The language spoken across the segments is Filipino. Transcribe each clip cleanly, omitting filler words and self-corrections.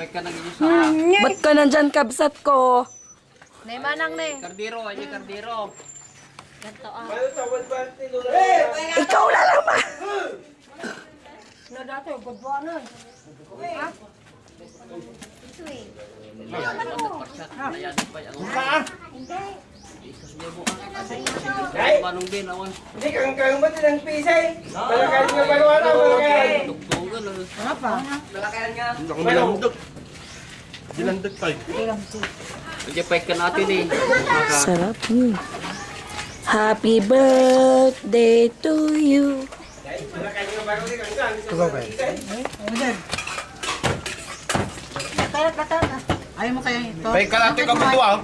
Pwede ka nang inyong Ba't ka nandyan, kabsat ko? Nay manang nay. Kardiro, ay kardiro. Ganto ah. Ikaw na naman! Na dati gudwanan. Ha? Ito eh. Manong din, awan. Hindi kang ba ng pisay? Malakayan nga balwala, malakayan. Tuktugan. Malakayan nga. Dilandok. Dilandok tayo. Hindi, pwede ka natin eh. Sarap. Happy birthday to you. Malakayan nga balwala kang Ayaw mo kaya ito? Bay kalate ka mo ah.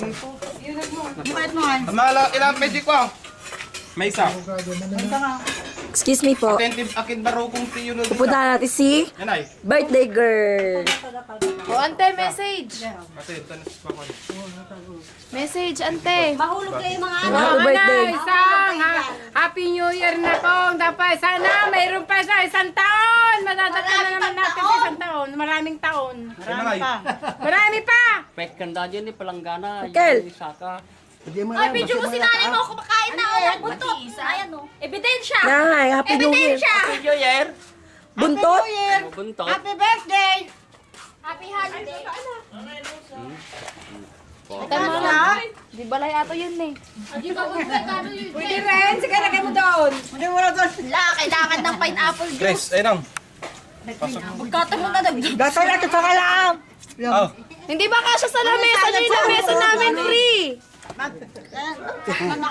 Bakit mo ay? Ilang magic ko. May isa. Excuse me po. Attentive akin baro kung tiyo na dito. Pupunta natin si Yan ay. birthday girl. O ante message. Kasi tanis pa ko. Message ante. Mahulog kayo mga Happy birthday. Happy New Year na kong. Dapat sana mayroon pa sa isang taon. Madadagdag na naman natin sa isang taon. Maraming taon. Marami pa. Marami pa. Pwede ka na dyan eh, palanggana. Kel. Yung Isaka. Ay, video mo si nanay mo kumakain na o buntot. Ayan o. Ebidensya. Nay, Happy New Year. Happy New Year. Buntot. Buntot. Happy birthday. Happy holiday. Tama na. Di balay ato yun eh. Pwede rin. Sige, lagay mo doon. Hindi mo na doon. Kailangan ng pineapple juice. Grace, ayun lang. Magkata mo na dagdag. Gata na ito sa kalam. Oh. Hindi ba kasya sa lamesa? Ano yung lamesa namin free?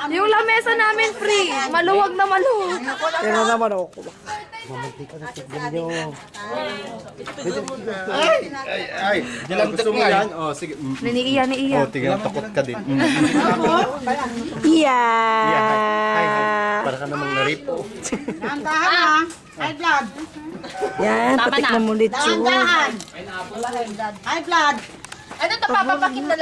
Yung lamesa namin free. Maluwag na maluwag. Yan naman ako. Ay. Dilandok nga yan. Oh, sige. Niniiya, niiya. Oh, tingnan takot ka din. Yeah. Para ka namang naripo. Nandahan ha. High blood. Yan, patik na mo lechon. Nandahan. High blood. Ano ito, papapakit na lang?